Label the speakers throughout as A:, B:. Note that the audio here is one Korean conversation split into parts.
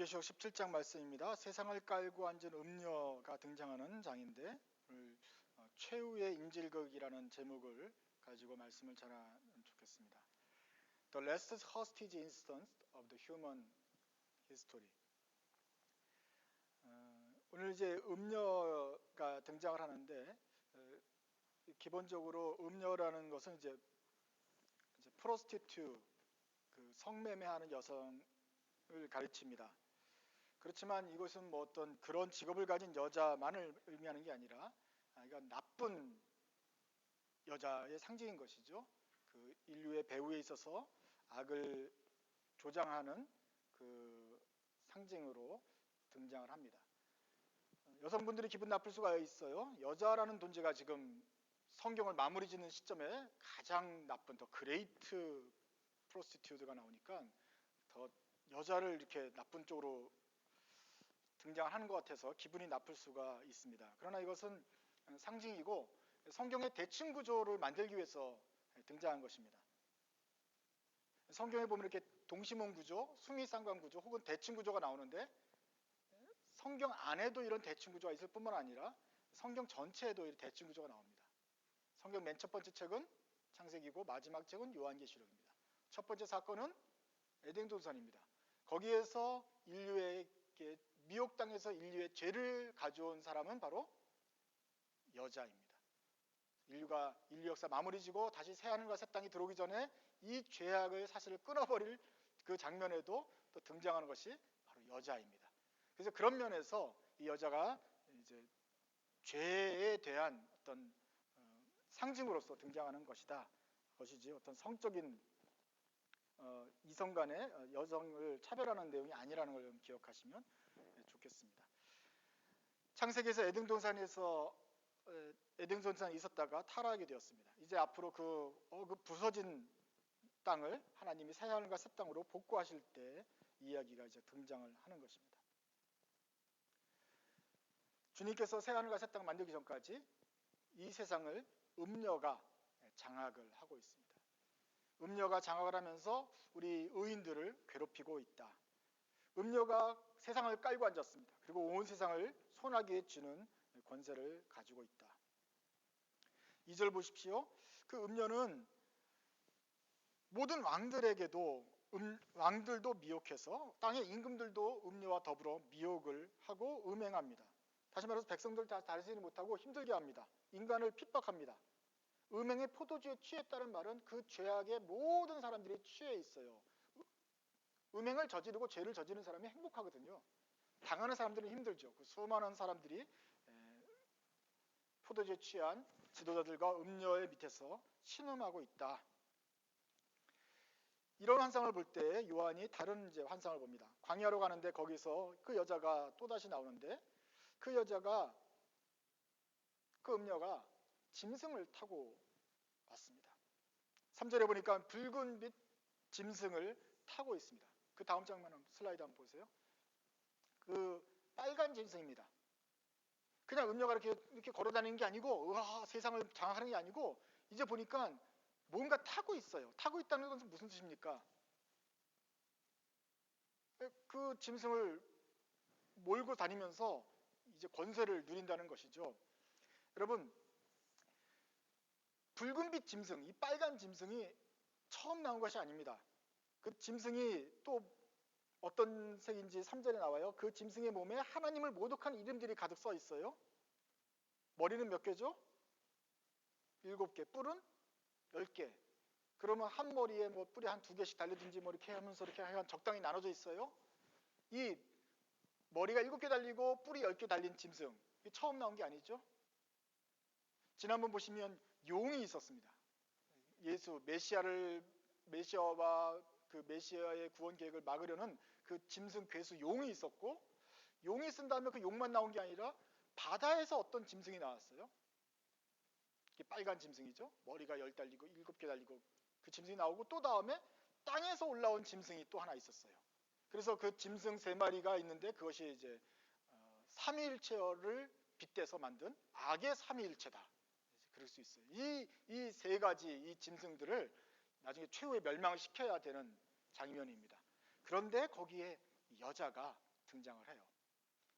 A: 요한계시록 17장 말씀입니다. 세상을 깔고 앉은 음녀가 등장하는 장인데 오늘 최후의 인질극이라는 제목을 가지고 말씀을 전하면 좋겠습니다. The last hostage instance of the human history. 오늘 이제 음녀가 등장을 하는데 기본적으로 음녀라는 것은 이제 프로스티튜, 그 성매매하는 여성을 가르칩니다. 그렇지만 이것은 뭐 어떤 그런 직업을 가진 여자만을 의미하는 게 아니라 이건 나쁜 여자의 상징인 것이죠. 그 인류의 배후에 있어서 악을 조장하는 그 상징으로 등장을 합니다. 여성분들이 기분 나쁠 수가 있어요. 여자라는 존재가 지금 성경을 마무리 짓는 시점에 가장 나쁜 더 그레이트 프로스티튜드가 나오니까 더 여자를 이렇게 나쁜 쪽으로 등장하는 것 같아서 기분이 나쁠 수가 있습니다. 그러나 이것은 상징이고 성경의 대칭 구조를 만들기 위해서 등장한 것입니다. 성경에 보면 이렇게 동시몬 구조, 수미상관 구조 혹은 대칭 구조가 나오는데 성경 안에도 이런 대칭 구조가 있을 뿐만 아니라 성경 전체에도 이런 대칭 구조가 나옵니다. 성경 맨 첫 번째 책은 창세기고 마지막 책은 요한계시록입니다. 첫 번째 사건은 에덴 동산입니다. 거기에서 인류에게 미혹당해서 인류의 죄를 가져온 사람은 바로 여자입니다. 인류 역사 마무리 지고 다시 새하늘과 새 땅이 들어오기 전에 이 죄악의 사슬을 끊어버릴 그 장면에도 또 등장하는 것이 바로 여자입니다. 그래서 그런 면에서 이 여자가 이제 죄에 대한 어떤 상징으로서 등장하는 것이지 어떤 성적인 이성 간의 여성을 차별하는 내용이 아니라는 걸 기억하시면 좋겠습니다. 창세기에서 에덴 동산에 있었다가 타락하게 되었습니다. 이제 앞으로 그 부서진 땅을 하나님이 새하늘과 새 땅으로 복구하실 때 이야기가 이제 등장을 하는 것입니다. 주님께서 새하늘과 새 땅을 만들기 전까지 이 세상을 음녀가 장악을 하고 있습니다. 음녀가 장악을 하면서 우리 의인들을 괴롭히고 있다. 음녀가 세상을 깔고 앉았습니다. 그리고 온 세상을 손아귀에 쥐는 권세를 가지고 있다. 2절 보십시오. 그 음녀는 모든 왕들도 미혹해서 땅의 임금들도 음녀와 더불어 미혹을 하고 음행합니다. 다시 말해서 백성들 다 다스리지 못하고 힘들게 합니다. 인간을 핍박합니다. 음행의 포도주에 취했다는 말은 그 죄악에 모든 사람들이 취해 있어요. 음행을 저지르고 죄를 저지르는 사람이 행복하거든요. 당하는 사람들은 힘들죠. 그 수많은 사람들이 포도주에 취한 지도자들과 음녀의 밑에서 신음하고 있다. 이런 환상을 볼 때 요한이 다른 이제 환상을 봅니다. 광야로 가는데 거기서 그 여자가 또다시 나오는데 그 음녀가 짐승을 타고 왔습니다. 3절에 보니까 붉은빛 짐승을 타고 있습니다. 그 다음 장면 슬라이드 한번 보세요. 그 빨간 짐승입니다. 그냥 음녀가 이렇게 걸어다니는 게 아니고 세상을 장악하는 게 아니고 이제 보니까 뭔가 타고 있어요. 타고 있다는 것은 무슨 뜻입니까? 그 짐승을 몰고 다니면서 이제 권세를 누린다는 것이죠. 여러분, 붉은빛 짐승, 이 빨간 짐승이 처음 나온 것이 아닙니다. 그 짐승이 또 어떤 색인지 3절에 나와요. 그 짐승의 몸에 하나님을 모독하는 이름들이 가득 써 있어요. 머리는 몇 개죠? 7개, 뿔은 10개. 그러면 한 머리에 뭐 뿔이 한 2개씩 달리든지 뭐 이렇게 하면서 이렇게 하면 적당히 나눠져 있어요. 이 머리가 7개 달리고 뿔이 10개 달린 짐승, 이게 처음 나온 게 아니죠. 지난번 보시면 용이 있었습니다. 메시아와 그 메시아의 구원 계획을 막으려는 그 짐승 괴수 용이 있었고, 용이 쓴 다음에 그 용만 나온 게 아니라 바다에서 어떤 짐승이 나왔어요. 이게 빨간 짐승이죠. 머리가 10 달리고 7개 달리고 그 짐승이 나오고, 또 다음에 땅에서 올라온 짐승이 또 하나 있었어요. 그래서 그 짐승 3마리가 있는데 그것이 이제 삼위일체를 빗대서 만든 악의 삼위일체다. 그럴 수 있어요. 이 3가지 이 짐승들을 나중에 최후에 멸망을 시켜야 되는 장면입니다. 그런데 거기에 여자가 등장을 해요.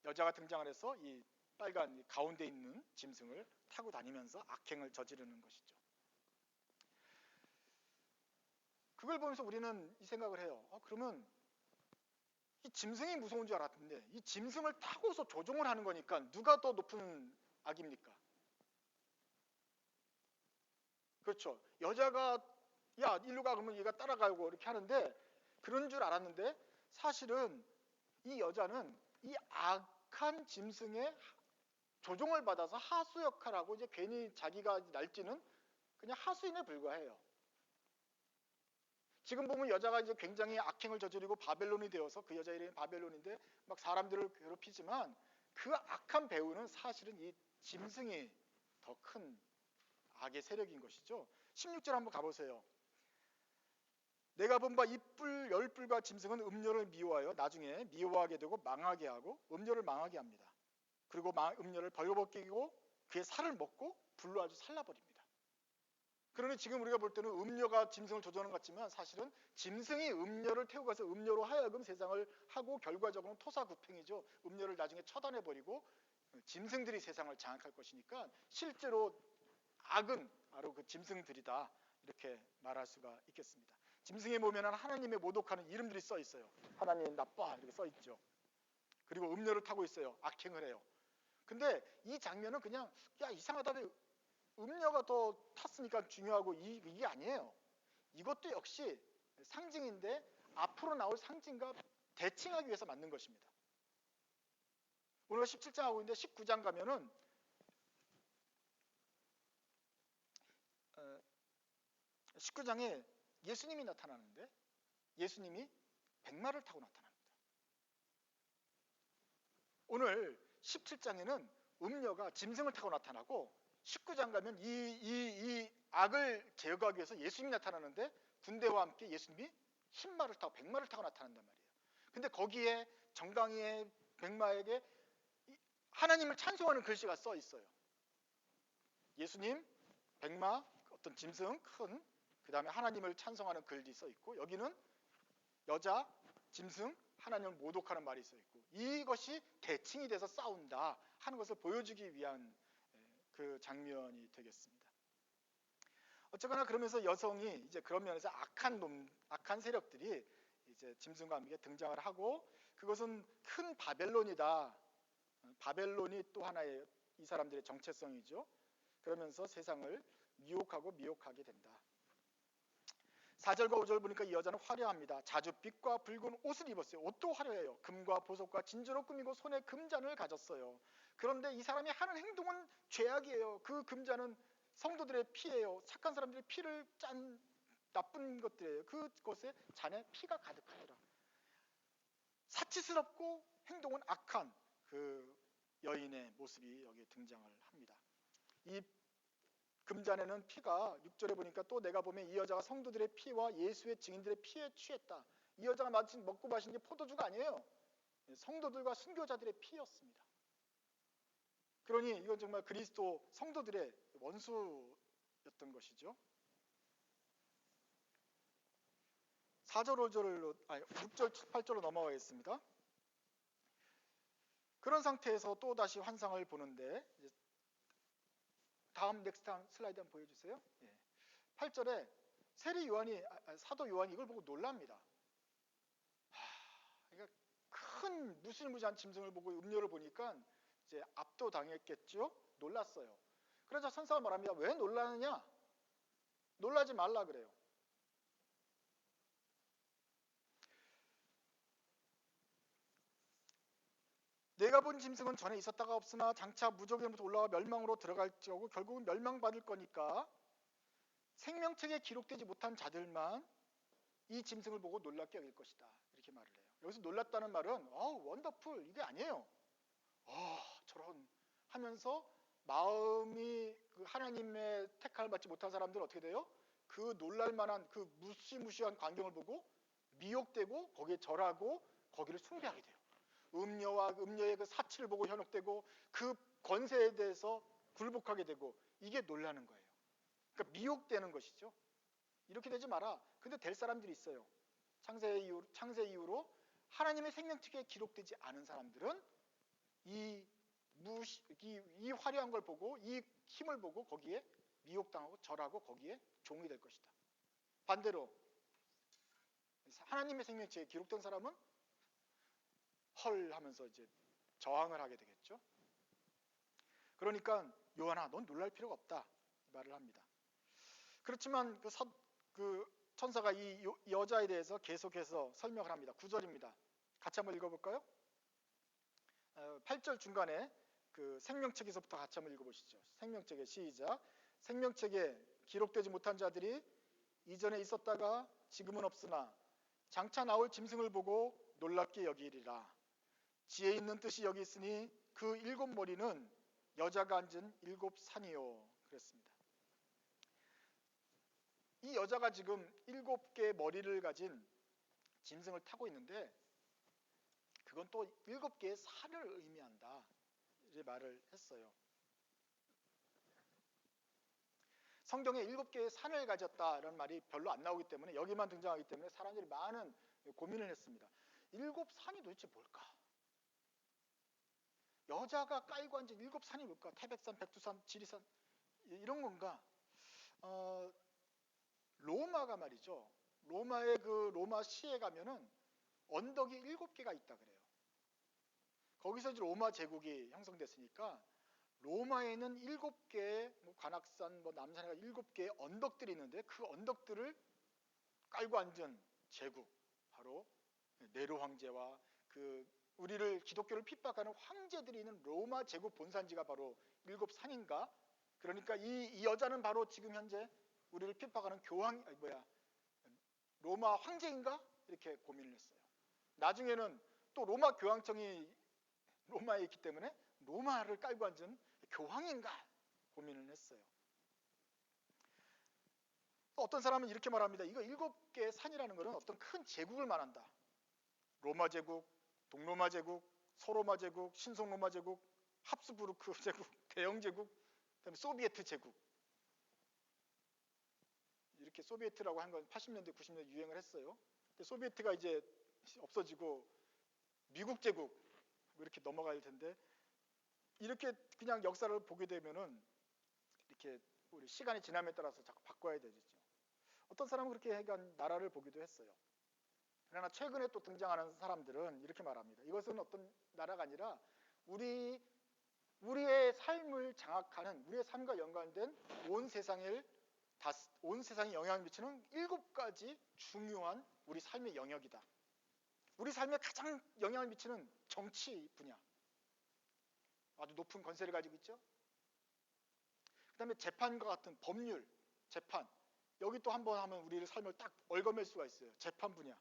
A: 여자가 등장을 해서 이 빨간 가운데 있는 짐승을 타고 다니면서 악행을 저지르는 것이죠. 그걸 보면서 우리는 이 생각을 해요. 그러면 이 짐승이 무서운 줄 알았는데 이 짐승을 타고서 조종을 하는 거니까 누가 더 높은 악입니까? 그렇죠. 여자가 야 일로 가 그러면 얘가 따라가고 이렇게 하는데 그런 줄 알았는데 사실은 이 여자는 이 악한 짐승의 조종을 받아서 하수 역할하고 이제 괜히 자기가 날뛰는 그냥 하수인에 불과해요. 지금 보면 여자가 이제 굉장히 악행을 저지르고 바벨론이 되어서 그 여자 이름이 바벨론인데 막 사람들을 괴롭히지만 그 악한 배후는 사실은 이 짐승이 더 큰 악의 세력인 것이죠. 16절 한번 가보세요. 내가 본 바 이 뿔 열뿔과 짐승은 음료를 미워하여 나중에 미워하게 되고 망하게 하고 음료를 망하게 합니다. 그리고 음료를 벌거벗기고 그의 살을 먹고 불로 아주 살라버립니다. 그러니 지금 우리가 볼 때는 음료가 짐승을 조종하는 것 같지만 사실은 짐승이 음료를 태우고 가서 음료로 하여금 세상을 하고 결과적으로는 토사구팽이죠. 음료를 나중에 처단해버리고 짐승들이 세상을 장악할 것이니까 실제로 악은 바로 그 짐승들이다 이렇게 말할 수가 있겠습니다. 짐승에 보면 하나님의 모독하는 이름들이 써 있어요. 하나님 나빠 이렇게 써 있죠. 그리고 음료를 타고 있어요. 악행을 해요. 근데 이 장면은 그냥 야 이상하다 음료가 더 탔으니까 중요하고 이게 아니에요. 이것도 역시 상징인데 앞으로 나올 상징과 대칭하기 위해서 만든 것입니다. 우리가 17장 하고 있는데 19장 가면은 19장에 예수님이 나타나는데 예수님이 백마를 타고 나타납니다. 오늘 17장에는 음녀가 짐승을 타고 나타나고 19장 가면 이 악을 제거하기 위해서 예수님이 나타나는데 군대와 함께 예수님이 흰말을 타고 백마를 타고 나타난단 말이에요. 근데 거기에 정강이의 백마에게 하나님을 찬송하는 글씨가 써 있어요. 예수님, 백마, 어떤 짐승, 큰, 그 다음에 하나님을 찬송하는 글이 써 있고 여기는 여자, 짐승, 하나님을 모독하는 말이 써 있고 이것이 대칭이 돼서 싸운다 하는 것을 보여주기 위한 그 장면이 되겠습니다. 어쨌거나 그러면서 여성이 이제 그런 면에서 악한 세력들이 이제 짐승과 함께 등장을 하고 그것은 큰 바벨론이다. 바벨론이 또 하나의 이 사람들의 정체성이죠. 그러면서 세상을 미혹하게 된다. 4절과 5절 보니까 이 여자는 화려합니다. 자줏빛과 붉은 옷을 입었어요. 옷도 화려해요. 금과 보석과 진주로 꾸미고 손에 금잔을 가졌어요. 그런데 이 사람이 하는 행동은 죄악이에요. 그 금잔은 성도들의 피예요. 착한 사람들의 피를 짠 나쁜 것들이에요. 그것에 잔에 피가 가득하더라. 사치스럽고 행동은 악한 그 여인의 모습이 여기 등장을 합니다. 이 금잔에는 피가 6절에 보니까 또 내가 보면 이 여자가 성도들의 피와 예수의 증인들의 피에 취했다. 이 여자가 마치 먹고 마신 게 포도주가 아니에요. 성도들과 순교자들의 피였습니다. 그러니 이건 정말 그리스도 성도들의 원수였던 것이죠. 4절 5절로 6절 8절로 넘어가겠습니다. 그런 상태에서 또 다시 환상을 보는데 다음 넥스트 슬라이드 한번 보여주세요. 8절에 사도 요한이 이걸 보고 놀랍니다. 그러니까 큰 무시무시한 짐승을 보고 음료를 보니까 이제 압도당했겠죠. 놀랐어요. 그래서 선사가 말합니다. 왜 놀라느냐? 놀라지 말라 그래요. 내가 본 짐승은 전에 있었다가 없으나 장차 무적에부터 올라와 멸망으로 들어갈지어고 결국은 멸망받을 거니까 생명책에 기록되지 못한 자들만 이 짐승을 보고 놀랍게 여길 것이다. 이렇게 말을 해요. 여기서 놀랐다는 말은 원더풀 이게 아니에요. 저런 하면서 마음이 그 하나님의 택함을 받지 못한 사람들은 어떻게 돼요? 그 놀랄만한 그 무시무시한 광경을 보고 미혹되고 거기에 절하고 거기를 숭배하게 돼요. 음녀와 음녀의 그 사치를 보고 현혹되고 그 권세에 대해서 굴복하게 되고 이게 놀라는 거예요. 그러니까 미혹되는 것이죠. 이렇게 되지 마라. 근데 될 사람들이 있어요. 창세 이후로 하나님의 생명책에 기록되지 않은 사람들은 이 화려한 걸 보고 이 힘을 보고 거기에 미혹당하고 절하고 거기에 종이 될 것이다. 반대로 하나님의 생명책에 기록된 사람은 헐 하면서 이제 저항을 하게 되겠죠. 그러니까 요한아, 넌 놀랄 필요가 없다 말을 합니다. 그렇지만 그 천사가 이 여자에 대해서 계속해서 설명을 합니다. 9절입니다. 같이 한번 읽어볼까요? 8절 중간에 그 생명책에서부터 같이 한번 읽어보시죠. 생명책의 시작. 생명책에 기록되지 못한 자들이 이전에 있었다가 지금은 없으나 장차 나올 짐승을 보고 놀랍게 여기리라. 지혜 있는 뜻이 여기 있으니 그 7 머리는 여자가 앉은 7 산이요. 그랬습니다. 이 여자가 지금 7개의 머리를 가진 짐승을 타고 있는데 그건 또 7개의 산을 의미한다. 이렇게 말을 했어요. 성경에 7개의 산을 가졌다라는 말이 별로 안 나오기 때문에 여기만 등장하기 때문에 사람들이 많은 고민을 했습니다. 7 산이 도대체 뭘까? 여자가 깔고 앉은 7 산이 뭘까? 태백산, 백두산, 지리산 이런 건가? 로마가 말이죠. 로마의 그 로마 시에 가면은 언덕이 7개가 있다 그래요. 거기서 이제 로마 제국이 형성됐으니까 로마에는 7개의 관악산, 남산에 7개의 언덕들이 있는데 그 언덕들을 깔고 앉은 제국, 바로 네로 황제와 그 우리를 기독교를 핍박하는 황제들이 있는 로마 제국 본산지가 바로 7 산인가? 그러니까 이 여자는 바로 지금 현재 우리를 핍박하는 로마 황제인가? 이렇게 고민을 했어요. 나중에는 또 로마 교황청이 로마에 있기 때문에 로마를 깔고 앉은 교황인가? 고민을 했어요. 어떤 사람은 이렇게 말합니다. 이거 7개의 산이라는 것은 어떤 큰 제국을 말한다. 로마 제국, 동로마 제국, 서로마 제국, 신성로마 제국, 합스부르크 제국, 대영 제국, 그다음에 소비에트 제국. 이렇게 소비에트라고 한 건 80년대, 90년대 유행을 했어요. 근데 소비에트가 이제 없어지고 미국 제국 이렇게 넘어갈 텐데 이렇게 그냥 역사를 보게 되면은 이렇게 우리 시간이 지남에 따라서 자꾸 바꿔야 되죠. 어떤 사람은 그렇게 해간 나라를 보기도 했어요. 그러나 최근에 또 등장하는 사람들은 이렇게 말합니다. 이것은 어떤 나라가 아니라 우리의 삶을 장악하는, 우리의 삶과 연관된 온 세상에 영향을 미치는 7가지 중요한 우리 삶의 영역이다. 우리 삶에 가장 영향을 미치는 정치 분야, 아주 높은 권세를 가지고 있죠. 그 다음에 재판과 같은 법률, 재판, 여기 또 한번 하면 우리의 삶을 딱 얽어맬 수가 있어요. 재판 분야.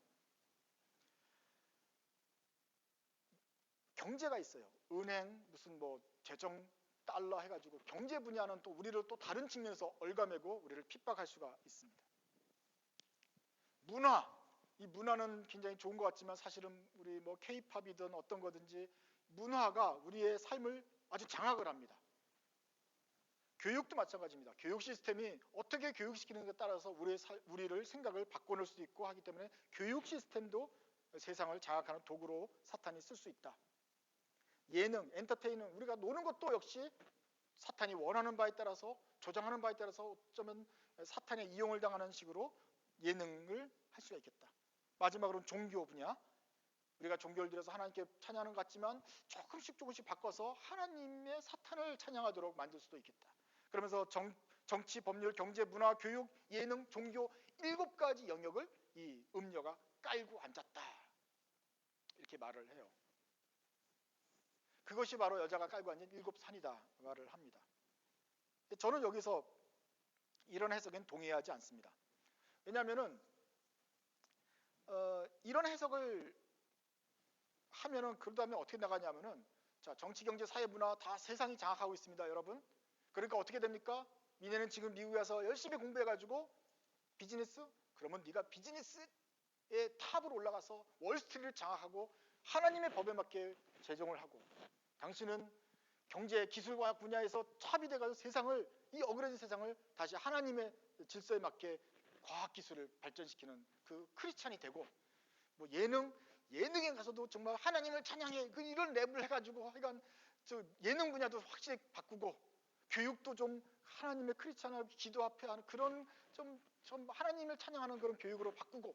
A: 경제가 있어요. 은행, 무슨 재정, 달러 해가지고 경제 분야는 또 우리를 또 다른 측면에서 얽어매고 우리를 핍박할 수가 있습니다. 문화, 이 문화는 굉장히 좋은 것 같지만 사실은 우리 K-팝이든 어떤 거든지 문화가 우리의 삶을 아주 장악을 합니다. 교육도 마찬가지입니다. 교육 시스템이 어떻게 교육시키는지에 따라서 우리를 생각을 바꿔놓을 수도 있고 하기 때문에 교육 시스템도 세상을 장악하는 도구로 사탄이 쓸 수 있다. 예능, 엔터테인먼트, 우리가 노는 것도 역시 사탄이 원하는 바에 따라서 조장하는 바에 따라서 어쩌면 사탄의 이용을 당하는 식으로 예능을 할 수가 있겠다. 마지막으로는 종교 분야. 우리가 종교를 들여서 하나님께 찬양하는 것 같지만 조금씩 바꿔서 하나님의 사탄을 찬양하도록 만들 수도 있겠다. 그러면서 정치, 법률, 경제, 문화, 교육, 예능, 종교 7가지 영역을 이 음녀가 깔고 앉았다. 이렇게 말을 해요. 그것이 바로 여자가 깔고 앉은 7 산이다 말을 합니다. 저는 여기서 이런 해석엔 동의하지 않습니다. 왜냐하면은 이런 해석을 하면은 그러다면 어떻게 나가냐면은 자, 정치, 경제, 사회, 문화 다 세상이 장악하고 있습니다, 여러분. 그러니까 어떻게 됩니까? 니네는 지금 미국에 와서 열심히 공부해가지고 비즈니스? 그러면 네가 비즈니스의 탑으로 올라가서 월스트리트를 장악하고 하나님의 법에 맞게 재정을 하고 당신은 경제, 기술과 분야에서 탑이 돼가지고 이 어그러진 세상을 다시 하나님의 질서에 맞게 과학기술을 발전시키는 그 크리스찬이 되고 예능, 예능에 가서도 정말 하나님을 찬양해 이런 랩을 해가지고 하여간 저 예능 분야도 확실히 바꾸고 교육도 좀 하나님의 크리스찬을 기도 앞에 하는 그런 좀 하나님을 찬양하는 그런 교육으로 바꾸고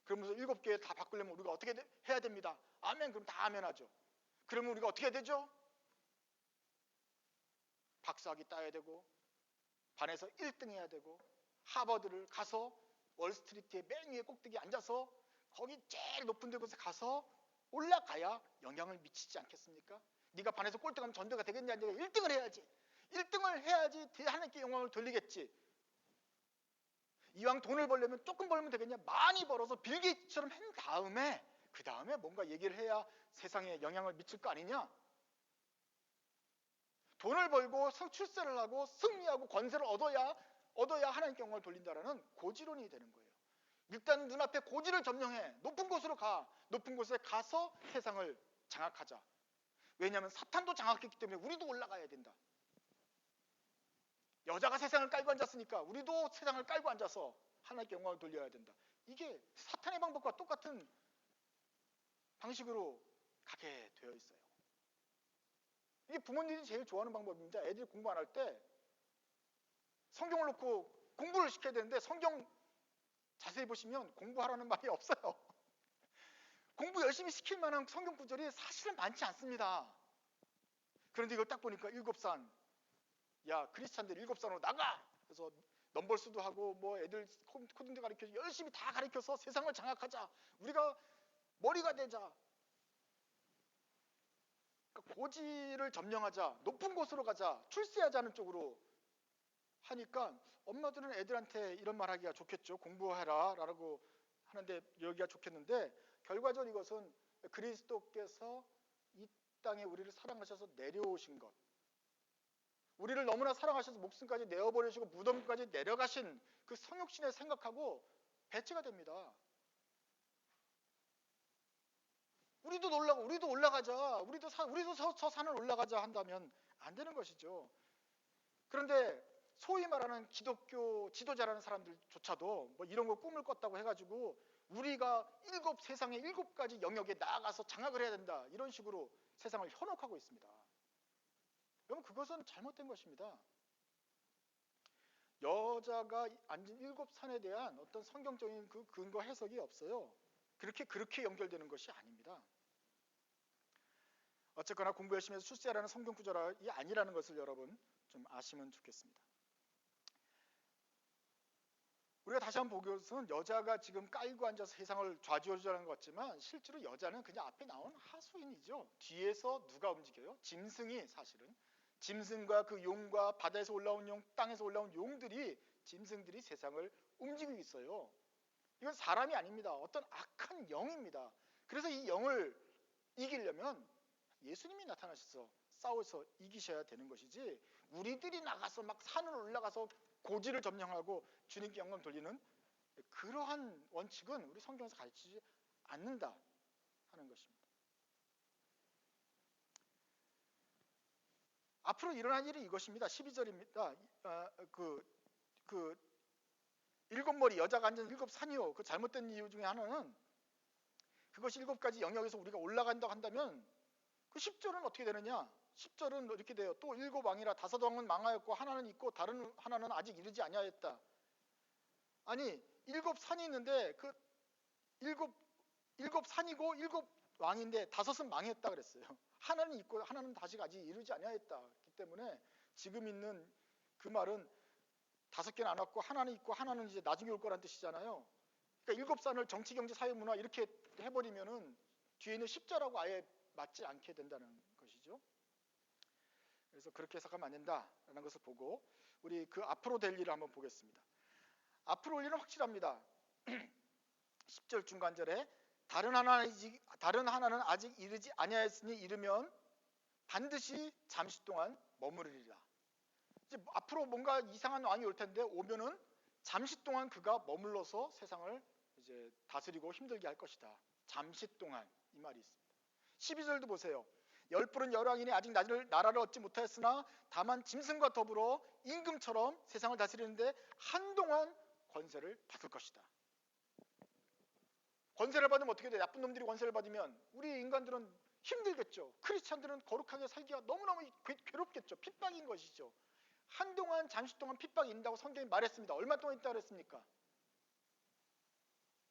A: 그러면서 7교회 다 바꾸려면 우리가 어떻게 해야 됩니다. 아멘. 그럼 다 아멘하죠. 그러면 우리가 어떻게 해야 되죠? 박사학위 따야 되고 반에서 1등 해야 되고 하버드를 가서 월스트리트의 맨 위에 꼭대기에 앉아서 거기 제일 높은 데 가서 올라가야 영향을 미치지 않겠습니까? 네가 반에서 꼴등하면 전도가 되겠냐? 네가 1등을 해야지. 1등을 해야지 하나님께 영광을 돌리겠지. 이왕 돈을 벌려면 조금 벌면 되겠냐? 많이 벌어서 빌 게이츠처럼 한 다음에 그 다음에 뭔가 얘기를 해야 세상에 영향을 미칠 거 아니냐? 돈을 벌고 출세를 하고 승리하고 권세를 얻어야 하나님께 영광을 돌린다라는 고지론이 되는 거예요. 일단 눈앞에 고지를 점령해 높은 곳으로 가. 높은 곳에 가서 세상을 장악하자. 왜냐하면 사탄도 장악했기 때문에 우리도 올라가야 된다. 여자가 세상을 깔고 앉았으니까 우리도 세상을 깔고 앉아서 하나님께 영광을 돌려야 된다. 이게 사탄의 방법과 똑같은 방식으로 가게 되어 있어요. 이게 부모님이 제일 좋아하는 방법입니다. 애들이 공부 안 할 때 성경을 놓고 공부를 시켜야 되는데 성경 자세히 보시면 공부하라는 말이 없어요. 공부 열심히 시킬 만한 성경 구절이 사실은 많지 않습니다. 그런데 이걸 딱 보니까 7산, 야 크리스찬들 7산으로 나가! 그래서 넘버수도 하고 뭐 애들 코딩도 가르쳐서 열심히 다 가르쳐서 세상을 장악하자. 우리가 머리가 되자. 그러니까 고지를 점령하자. 높은 곳으로 가자. 출세하자는 쪽으로 하니까 엄마들은 애들한테 이런 말 하기가 좋겠죠. 공부해라 라고 하는데 여기가 좋겠는데 결과적으로 이것은 그리스도께서 이 땅에 우리를 사랑하셔서 내려오신 것, 우리를 너무나 사랑하셔서 목숨까지 내어버리시고 무덤까지 내려가신 그 성육신의 생각하고 배치가 됩니다. 우리도 올라가자. 우리도 저 산을 올라가자 한다면 안 되는 것이죠. 그런데 소위 말하는 기독교 지도자라는 사람들조차도 뭐 이런 거 꿈을 꿨다고 해가지고 우리가 세상의 7가지 영역에 나아가서 장악을 해야 된다. 이런 식으로 세상을 현혹하고 있습니다. 여러분 그것은 잘못된 것입니다. 여자가 앉은 7산에 대한 어떤 성경적인 그 근거 해석이 없어요. 그렇게 연결되는 것이 아닙니다. 어쨌거나 공부 열심히 해서 출세하라는 성경 구절이 아니라는 것을 여러분 좀 아시면 좋겠습니다. 우리가 다시 한번 보기로는 여자가 지금 깔고 앉아서 세상을 좌지우지하는 것 같지만 실제로 여자는 그냥 앞에 나온 하수인이죠. 뒤에서 누가 움직여요? 짐승이 사실은. 짐승과 그 용과 바다에서 올라온 용, 땅에서 올라온 용들이 짐승들이 세상을 움직이고 있어요. 이건 사람이 아닙니다. 어떤 악한 영입니다. 그래서 이 영을 이기려면 예수님이 나타나셔서 싸워서 이기셔야 되는 것이지 우리들이 나가서 막 산을 올라가서 고지를 점령하고 주님께 영광 돌리는 그러한 원칙은 우리 성경에서 가르치지 않는다 하는 것입니다. 앞으로 일어날 일이 이것입니다. 12절입니다. 그 7머리 여자가 앉은 7산이요. 그 잘못된 이유 중에 하나는 그것이 7가지 영역에서 우리가 올라간다고 한다면 그 10절은 어떻게 되느냐? 10절은 이렇게 돼요. 또 7왕이라 5왕은 망하였고 하나는 있고 다른 하나는 아직 이르지 아니하였다. 아니 7산이 있는데 그 7산이고 7왕인데 5은 망했다 그랬어요. 하나는 있고 하나는 아직 이르지 아니하였다. 그렇기 때문에 지금 있는 그 말은 5개는 안 왔고 하나는 있고 하나는 이제 나중에 올 거란 뜻이잖아요. 그러니까 7산을 정치, 경제, 사회, 문화 이렇게 해버리면은 뒤에 있는 10절하고 아예 맞지 않게 된다는 것이죠. 그래서 그렇게 해석하면 안 된다라는 것을 보고 우리 그 앞으로 될 일을 한번 보겠습니다. 앞으로 올 일은 확실합니다. 10절 중간절에 다른 하나는 아직 이르지 아니하였으니 이르면 반드시 잠시 동안 머무르리라. 이제 앞으로 뭔가 이상한 왕이 올 텐데 오면은 잠시 동안 그가 머물러서 세상을 이제 다스리고 힘들게 할 것이다. 잠시 동안 이 말이 있습니다. 12절도 보세요. 열불은 열왕이니 아직 나라를 얻지 못하였으나 다만 짐승과 더불어 임금처럼 세상을 다스리는데 한동안 권세를 받을 것이다. 권세를 받으면 어떻게 돼? 나쁜 놈들이 권세를 받으면 우리 인간들은 힘들겠죠. 크리스찬들은 거룩하게 살기가 너무너무 괴롭겠죠. 핍박인 것이죠. 한동안 잠시 동안 핍박이 있다고 성경이 말했습니다. 얼마 동안 있다고 그랬습니까?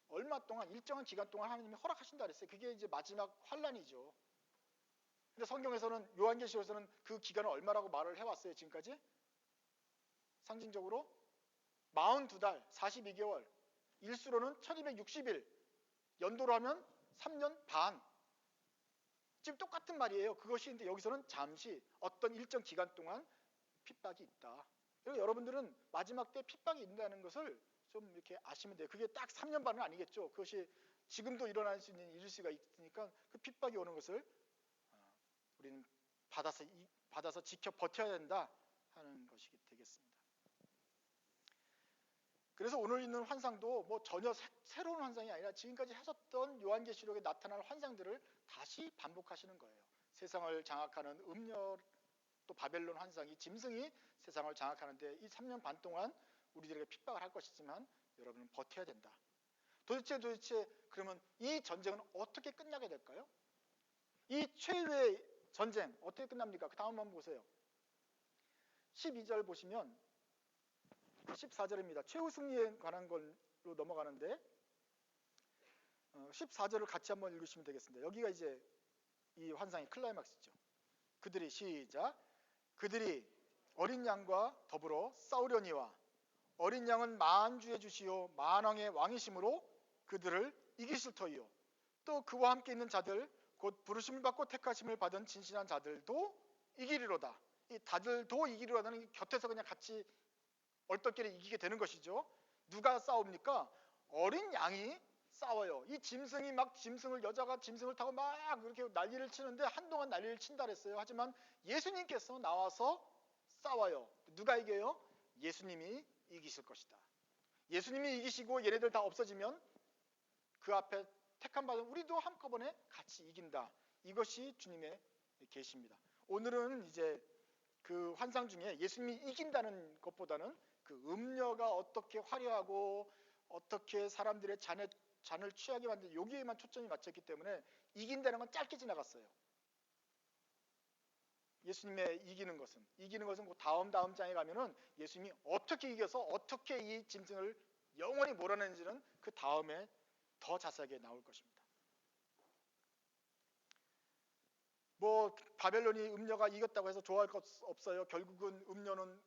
A: 얼마 동안, 일정한 기간 동안 하나님이 허락하신다 그랬어요. 그게 이제 마지막 환란이죠. 근데 성경에서는, 요한계시록에서는 그 기간을 얼마라고 말을 해왔어요. 지금까지 상징적으로 42달 42개월, 일수로는 1260일, 연도로 하면 3년 반. 지금 똑같은 말이에요. 그것이 근데 여기서는 잠시 어떤 일정 기간 동안 핍박이 있다. 그리고 여러분들은 마지막 때 핍박이 있다는 것을 좀 이렇게 아시면 돼요. 그게 딱 3년 반은 아니겠죠. 그것이 지금도 일어날 수 있는 일일 수가 있으니까 그 핍박이 오는 것을 우리는 받아서 지켜 버텨야 된다 하는 것이 되겠습니다. 그래서 오늘 있는 환상도 뭐 전혀 새로운 환상이 아니라 지금까지 하셨던 요한계시록에 나타날 환상들을 다시 반복하시는 거예요. 세상을 장악하는 음녀, 또 바벨론 환상이, 짐승이 세상을 장악하는데 이 3년 반 동안 우리들에게 핍박을 할 것이지만 여러분은 버텨야 된다. 도대체 그러면 이 전쟁은 어떻게 끝나게 될까요? 이 최후의 전쟁 어떻게 끝납니까? 그 다음 한번 보세요. 12절 보시면 14절입니다. 최후 승리에 관한 걸로 넘어가는데 14절을 같이 한번 읽으시면 되겠습니다. 여기가 이제 이 환상의 클라이막스죠. 그들이 시작. 그들이 어린 양과 더불어 싸우려니와 어린 양은 만주의 주시요 만왕의 왕이심으로 그들을 이기실 터이요 또 그와 함께 있는 자들 곧 부르심을 받고 택하심을 받은 진실한 자들도 이기리로다. 이 다들도 이기리로다는 곁에서 그냥 같이 얼떨결에 이기게 되는 것이죠. 누가 싸웁니까? 어린 양이 싸워요. 이 짐승이 여자가 짐승을 타고 막 그렇게 난리를 치는데 한동안 난리를 친다 그랬어요. 하지만 예수님께서 나와서 싸워요. 누가 이겨요? 예수님이 이기실 것이다. 예수님이 이기시고 얘네들 다 없어지면 그 앞에 택함 받은 우리도 한꺼번에 같이 이긴다. 이것이 주님의 계시입니다. 오늘은 이제 그 환상 중에 예수님이 이긴다는 것보다는 그 음녀가 어떻게 화려하고 어떻게 사람들의 잔을 취하게 만든 여기에만 초점이 맞췄기 때문에 이긴다는 건 짧게 지나갔어요. 예수님의 이기는 것은 그 다음 장에 가면은 예수님이 어떻게 이겨서 어떻게 이 짐승을 영원히 몰아내는지는 그 다음에 더 자세하게 나올 것입니다. 뭐 바벨론이 음녀가 이겼다고 해서 좋아할 것 없어요. 결국은 음녀는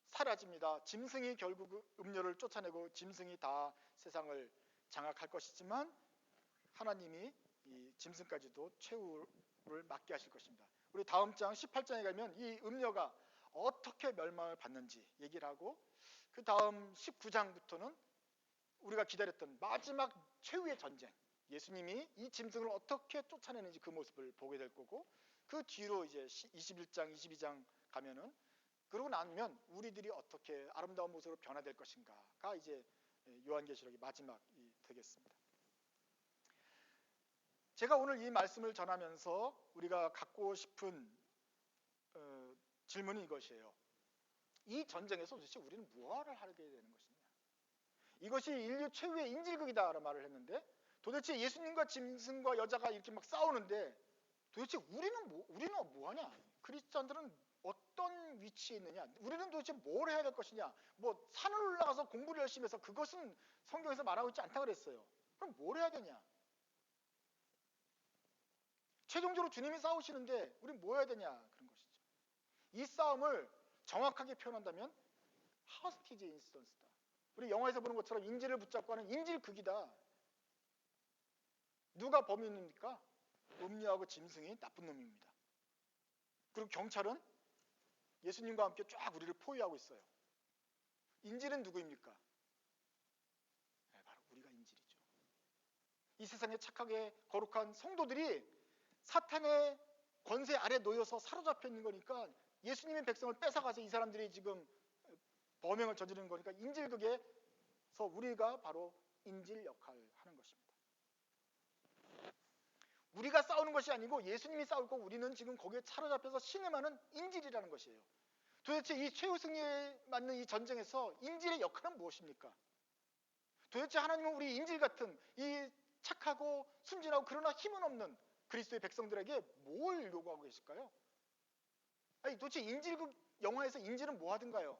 A: 사라집니다. 짐승이 결국 음녀를 쫓아내고 짐승이 다 세상을 장악할 것이지만 하나님이 이 짐승까지도 최후를 맞게 하실 것입니다. 우리 다음 장 18장에 가면 이 음녀가 어떻게 멸망을 받는지 얘기를 하고 그 다음 19장부터는 우리가 기다렸던 마지막 최후의 전쟁, 예수님이 이 짐승을 어떻게 쫓아내는지 그 모습을 보게 될 거고 그 뒤로 이제 21장, 22장 가면은 그러고 나면 우리들이 어떻게 아름다운 모습으로 변화될 것인가가 이제 요한계시록의 마지막이 되겠습니다. 제가 오늘 이 말씀을 전하면서 우리가 갖고 싶은 질문이 이것이에요. 이 전쟁에서 도대체 우리는 무엇을 하게 되는 것이냐? 이것이 인류 최후의 인질극이다라는 말을 했는데 도대체 예수님과 짐승과 여자가 이렇게 막 싸우는데 도대체 우리는 뭐하냐? 크리스찬들은 어떤 위치에 있느냐? 우리는 도대체 뭘 해야 될 것이냐? 뭐 산을 올라가서 공부를 열심히 해서 그것은 성경에서 말하고 있지 않다고 그랬어요. 그럼 뭘 해야 되냐? 최종적으로 주님이 싸우시는데 우리는 뭐 해야 되냐? 그런 것이죠. 이 싸움을 정확하게 표현한다면 하스티지 인스턴스다. 우리 영화에서 보는 것처럼 인질을 붙잡고 하는 인질극이다. 누가 범인입니까? 음녀하고 짐승이 나쁜 놈입니다. 그리고 경찰은 예수님과 함께 쫙 우리를 포위하고 있어요. 인질은 누구입니까? 네, 바로 우리가 인질이죠. 이 세상에 착하게 거룩한 성도들이 사탄의 권세 아래 놓여서 사로잡혀 있는 거니까 예수님의 백성을 뺏어가서 이 사람들이 지금 범행을 저지르는 거니까 인질극에서 우리가 바로 인질 역할을 하는 것입니다. 우리가 싸우는 것이 아니고 예수님이 싸울 거고 우리는 지금 거기에 사로잡혀서 신음하는 인질이라는 것이에요. 도대체 이 최후 승리에 맞는 이 전쟁에서 인질의 역할은 무엇입니까? 도대체 하나님은 우리 인질 같은 이 착하고 순진하고 그러나 힘은 없는 그리스도의 백성들에게 뭘 요구하고 계실까요? 아니 도대체 인질극 영화에서 인질은 뭐 하든가요?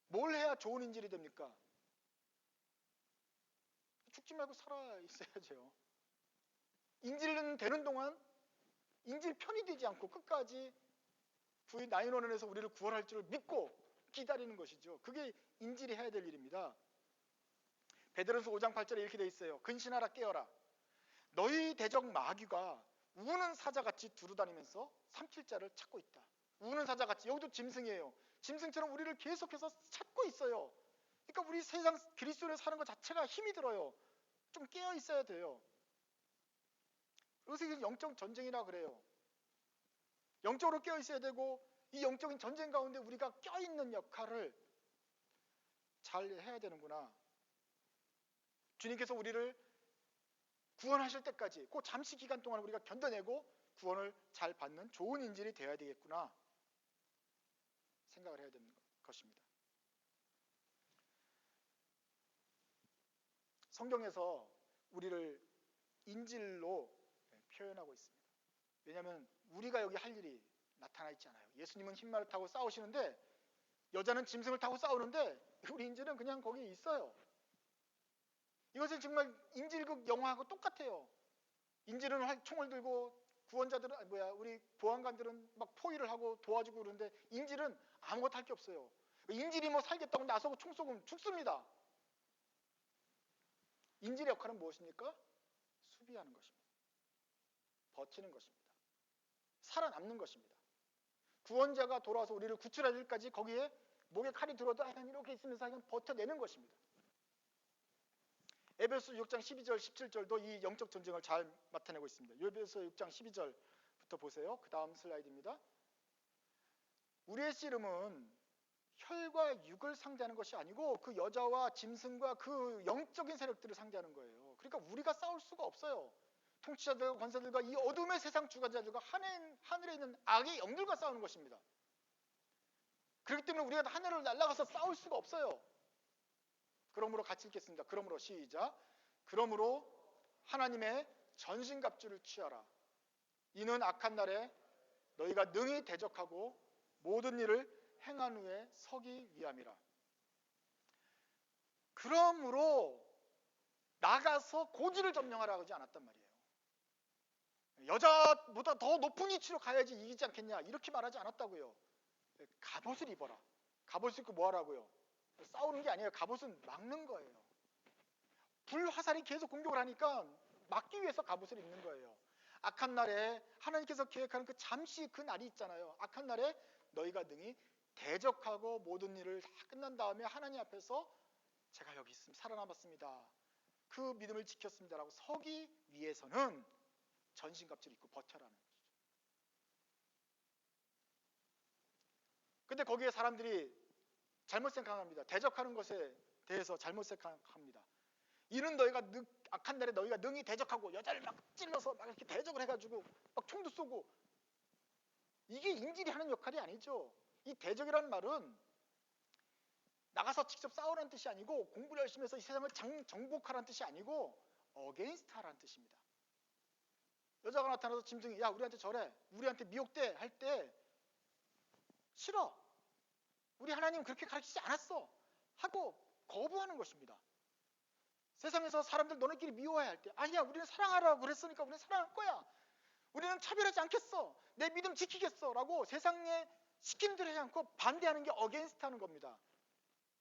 A: 뭘 해야 좋은 인질이 됩니까? 죽지 말고 살아 있어야죠. 인질은 되는 동안 인질 편이 되지 않고 끝까지 부인 나인원에서 우리를 구원할 줄을 믿고 기다리는 것이죠. 그게 인질이 해야 될 일입니다. 베드로서 5장 8절에 이렇게 돼 있어요. 근신하라 깨어라. 너희 대적 마귀가 우는 사자같이 두루다니면서 삼킬 자를 찾고 있다. 우는 사자같이, 여기도 짐승이에요. 짐승처럼 우리를 계속해서 찾고 있어요. 그러니까 우리 세상 그리스도를 사는 것 자체가 힘이 들어요. 좀 깨어 있어야 돼요. 그래서 이게 영적 전쟁이라 그래요. 영적으로 깨어 있어야 되고 이 영적인 전쟁 가운데 우리가 껴있는 역할을 잘 해야 되는구나. 주님께서 우리를 구원하실 때까지 그 잠시 기간 동안 우리가 견뎌내고 구원을 잘 받는 좋은 인질이 되어야 되겠구나 생각을 해야 되는 것입니다. 성경에서 우리를 인질로 표현하고 있습니다. 왜냐하면 우리가 여기 할 일이 나타나 있지 않아요. 예수님은 흰말을 타고 싸우시는데 여자는 짐승을 타고 싸우는데 우리 인질은 그냥 거기 있어요. 이것은 정말 인질극 영화하고 똑같아요. 인질은 총을 들고 구원자들은 우리 보안관들은 막 포위를 하고 도와주고 그러는데 인질은 아무것도 할 게 없어요. 인질이 뭐 살겠다고 나서고 총 쏘면 죽습니다. 인질의 역할은 무엇입니까? 수비하는 것입니다. 버티는 것입니다. 살아남는 것입니다. 구원자가 돌아와서 우리를 구출할 일까지 거기에 목에 칼이 들어도 그냥 이렇게 있으면서 그냥 버텨내는 것입니다. 에베소 6장 12절 17절도 이 영적 전쟁을 잘 나타내고 있습니다. 에베소 6장 12절부터 보세요. 그 다음 슬라이드입니다. 우리의 씨름은 혈과 육을 상대하는 것이 아니고 그 여자와 짐승과 그 영적인 세력들을 상대하는 거예요. 그러니까 우리가 싸울 수가 없어요. 통치자들과 권세들과 이 어둠의 세상 주관자들과 하늘에 있는 악의 영들과 싸우는 것입니다. 그렇기 때문에 우리가 하늘을 날아가서 싸울 수가 없어요. 그러므로 같이 읽겠습니다. 그러므로 시작. 그러므로 하나님의 전신갑주를 취하라. 이는 악한 날에 너희가 능히 대적하고 모든 일을 행한 후에 서기 위함이라. 그러므로 나가서 고지를 점령하라고 하지 않았단 말이에요. 여자보다 더 높은 위치로 가야지 이기지 않겠냐 이렇게 말하지 않았다고요. 갑옷을 입어라. 갑옷을 입고 뭐 하라고요? 싸우는 게 아니에요. 갑옷은 막는 거예요. 불화살이 계속 공격을 하니까 막기 위해서 갑옷을 입는 거예요. 악한 날에 하나님께서 계획하는 그 잠시 그 날이 있잖아요. 악한 날에 너희가 능히 대적하고 모든 일을 다 끝난 다음에 하나님 앞에서 제가 여기 있습니다. 살아남았습니다. 그 믿음을 지켰습니다라고 서기 위해서는 전신갑주를 입고 버텨라는 거죠. 근데 거기에 사람들이 잘못 생각합니다. 대적하는 것에 대해서 잘못 생각합니다. 이는 너희가 악한 날에 너희가 능히 대적하고 여자를 막 찔러서 막 이렇게 대적을 해가지고 막 총도 쏘고 이게 인질이 하는 역할이 아니죠. 이 대적이라는 말은 나가서 직접 싸우라는 뜻이 아니고 공부를 열심히 해서 이 세상을 정복하라는 뜻이 아니고 어게인스트 하라는 뜻입니다. 여자가 나타나서 짐승이 야 우리한테 저래 우리한테 미혹돼 할 때 싫어. 우리 하나님 그렇게 가르치지 않았어 하고 거부하는 것입니다. 세상에서 사람들 너네끼리 미워해 할 때 아니야 우리는 사랑하라고 그랬으니까 우리는 사랑할 거야. 우리는 차별하지 않겠어. 내 믿음 지키겠어 라고 세상에 시킴들 하지 않고 반대하는 게 어게인스트 하는 겁니다.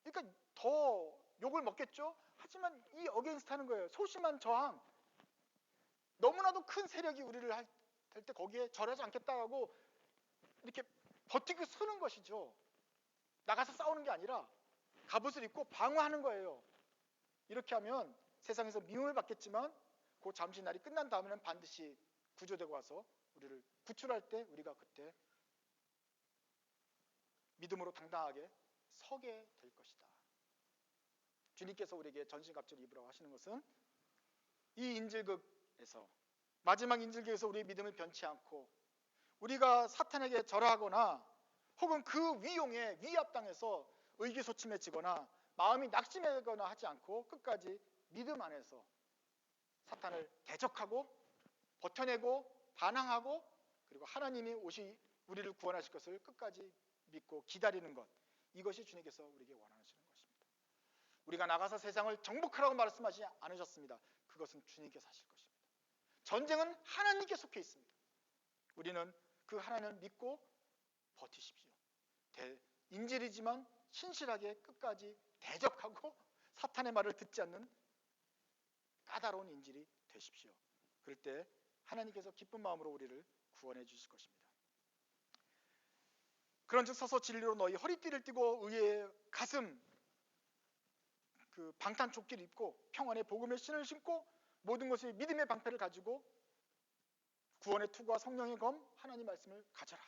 A: 그러니까 더 욕을 먹겠죠. 하지만 이 어게인스트 하는 거예요. 소심한 저항. 너무나도 큰 세력이 우리를 할 때 거기에 절하지 않겠다고 이렇게 버티고 서는 것이죠. 나가서 싸우는 게 아니라 갑옷을 입고 방어하는 거예요. 이렇게 하면 세상에서 미움을 받겠지만 그 잠시 날이 끝난 다음에는 반드시 구조되고 와서 우리를 구출할 때 우리가 그때 믿음으로 당당하게 서게 될 것이다. 주님께서 우리에게 전신갑주를 입으라고 하시는 것은 이 인질극에서 마지막 인질극에서 우리의 믿음을 변치 않고 우리가 사탄에게 절하거나 혹은 그 위용에 위압당해서 의기소침해지거나 마음이 낙심하거나 하지 않고 끝까지 믿음 안에서 사탄을 대적하고 버텨내고 반항하고 그리고 하나님이 우리를 구원하실 것을 끝까지 믿고 기다리는 것, 이것이 주님께서 우리에게 원하시는 것입니다. 우리가 나가서 세상을 정복하라고 말씀하지 않으셨습니다. 그것은 주님께서 하실 것입니다. 전쟁은 하나님께 속해 있습니다. 우리는 그 하나님을 믿고 버티십시오. 인질이지만 신실하게 끝까지 대적하고 사탄의 말을 듣지 않는 까다로운 인질이 되십시오. 그럴 때 하나님께서 기쁜 마음으로 우리를 구원해 주실 것입니다. 그런즉 서서 진리로 너희 허리띠를 띠고 의의 가슴 그 방탄조끼를 입고 평안의 복음의 신을 신고 모든 것의 믿음의 방패를 가지고 구원의 투구와 성령의 검 하나님 말씀을 가져라.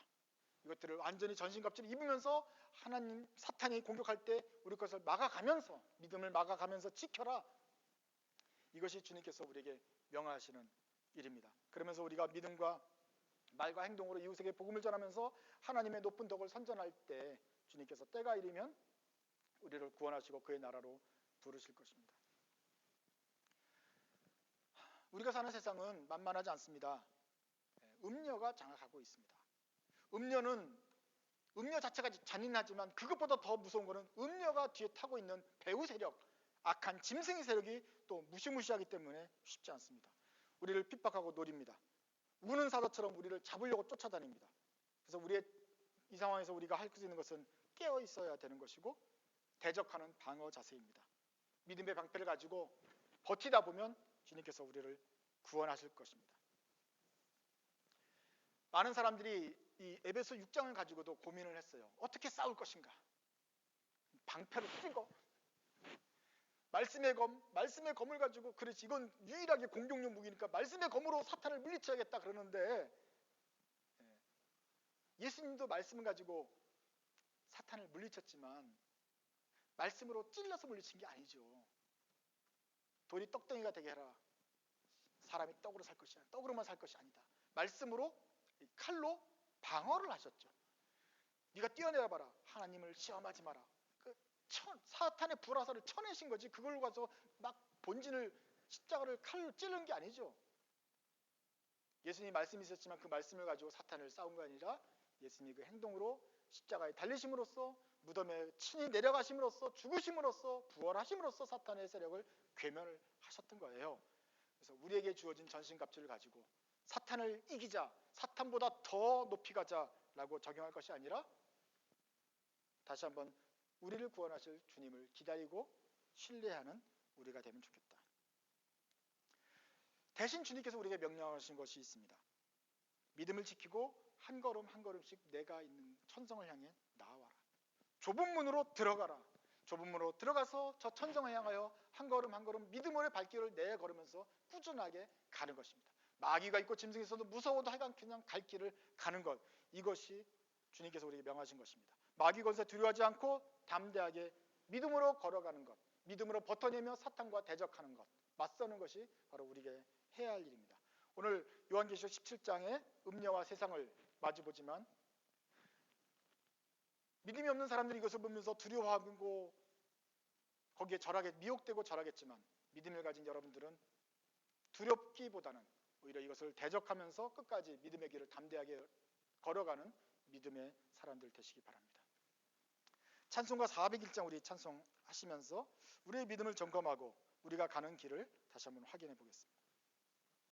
A: 이것들을 완전히 전신갑주를 입으면서 하나님 사탄이 공격할 때 우리 것을 막아가면서 믿음을 막아가면서 지켜라. 이것이 주님께서 우리에게 명하시는 일입니다. 그러면서 우리가 믿음과 말과 행동으로 이웃에게 복음을 전하면서 하나님의 높은 덕을 선전할 때 주님께서 때가 이르면 우리를 구원하시고 그의 나라로 부르실 것입니다. 우리가 사는 세상은 만만하지 않습니다. 음녀가 장악하고 있습니다. 음녀 자체가 잔인하지만 그것보다 더 무서운 것은 음녀가 뒤에 타고 있는 배후 세력, 악한 짐승의 세력이 또 무시무시하기 때문에 쉽지 않습니다. 우리를 핍박하고 노립니다. 우는 사자처럼 우리를 잡으려고 쫓아다닙니다. 그래서 이 상황에서 우리가 할 수 있는 것은 깨어 있어야 되는 것이고 대적하는 방어 자세입니다. 믿음의 방패를 가지고 버티다 보면 주님께서 우리를 구원하실 것입니다. 많은 사람들이 이 에베소 6장을 가지고도 고민을 했어요. 어떻게 싸울 것인가? 방패를 쓰고 말씀의 검을 가지고 그렇지 이건 유일하게 공격용 무기니까 말씀의 검으로 사탄을 물리쳐야겠다 그러는데 예수님도 말씀을 가지고 사탄을 물리쳤지만 말씀으로 찔러서 물리친 게 아니죠. 돌이 떡덩이가 되게 해라. 사람이 떡으로 살 것이 아니다. 떡으로만 살 것이 아니다. 말씀으로 칼로 방어를 하셨죠. 네가 뛰어내려 봐라. 하나님을 시험하지 마라. 사탄의 불화살을 쳐내신 거지 그걸로 가서 막 본진을 십자가를 칼로 찌른 게 아니죠. 예수님이 말씀이 있었지만 그 말씀을 가지고 사탄을 싸운 게 아니라 예수님이 그 행동으로 십자가에 달리심으로써 무덤에 친히 내려가심으로써 죽으심으로써 부활하심으로써 사탄의 세력을 괴멸을 하셨던 거예요. 그래서 우리에게 주어진 전신갑주를 가지고 사탄을 이기자, 사탄보다 더 높이 가자라고 적용할 것이 아니라 다시 한번 우리를 구원하실 주님을 기다리고 신뢰하는 우리가 되면 좋겠다. 대신 주님께서 우리에게 명령하신 것이 있습니다. 믿음을 지키고 한 걸음 한 걸음씩 내가 있는 천성을 향해 나아와라. 좁은 문으로 들어가라. 좁은 문으로 들어가서 저 천성을 향하여 한 걸음 한 걸음 믿음의 발길을 내걸으면서 꾸준하게 가는 것입니다. 마귀가 있고 짐승이 있어도 무서워도 하여간 그냥 갈 길을 가는 것, 이것이 주님께서 우리에게 명하신 것입니다. 마귀 권세 두려워하지 않고 담대하게 믿음으로 걸어가는 것, 믿음으로 버텨내며 사탄과 대적하는 것, 맞서는 것이 바로 우리에게 해야 할 일입니다. 오늘 요한계시록 17장의 음녀와 세상을 마주보지만 믿음이 없는 사람들이 이것을 보면서 두려워하고 거기에 미혹되고 절하겠지만 믿음을 가진 여러분들은 두렵기보다는 오히려 이것을 대적하면서 끝까지 믿음의 길을 담대하게 걸어가는 믿음의 사람들 되시기 바랍니다. 찬송가 401장 우리 찬송하시면서 우리의 믿음을 점검하고 우리가 가는 길을 다시 한번 확인해 보겠습니다.